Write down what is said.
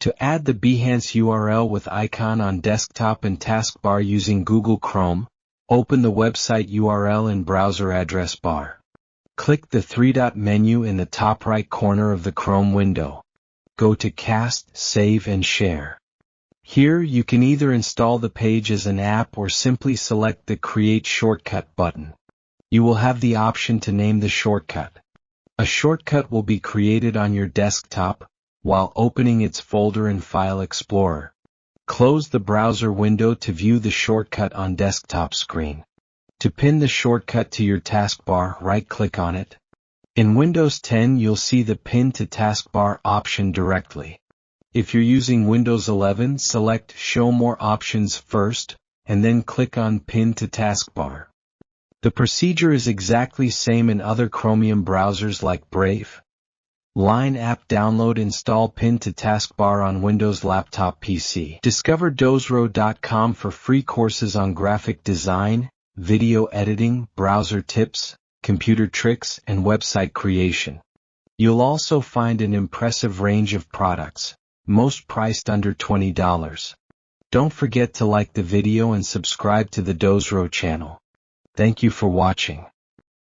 To add the Behance URL with icon on desktop and taskbar using Google Chrome, open the website URL in browser address bar. Click the three-dot menu in the top right corner of the Chrome window. Go to Cast, Save and Share. Here you can either install the page as an app or simply select the Create Shortcut button. You will have the option to name the shortcut. A shortcut will be created on your desktop while opening its folder in File Explorer. Close the browser window to view the shortcut on desktop screen. To pin the shortcut to your taskbar, right-click on it. In Windows 10 you'll see the Pin to Taskbar option directly. If you're using Windows 11, select Show More Options first, and then click on Pin to Taskbar. The procedure is exactly same in other Chromium browsers like Brave. Line app download, install Pin to Taskbar on Windows laptop PC. Discover dozro.com for free courses on graphic design, video editing, browser tips, computer tricks, and website creation. You'll also find an impressive range of products, most priced under $20. Don't forget to like the video and subscribe to the Dozro channel. Thank you for watching.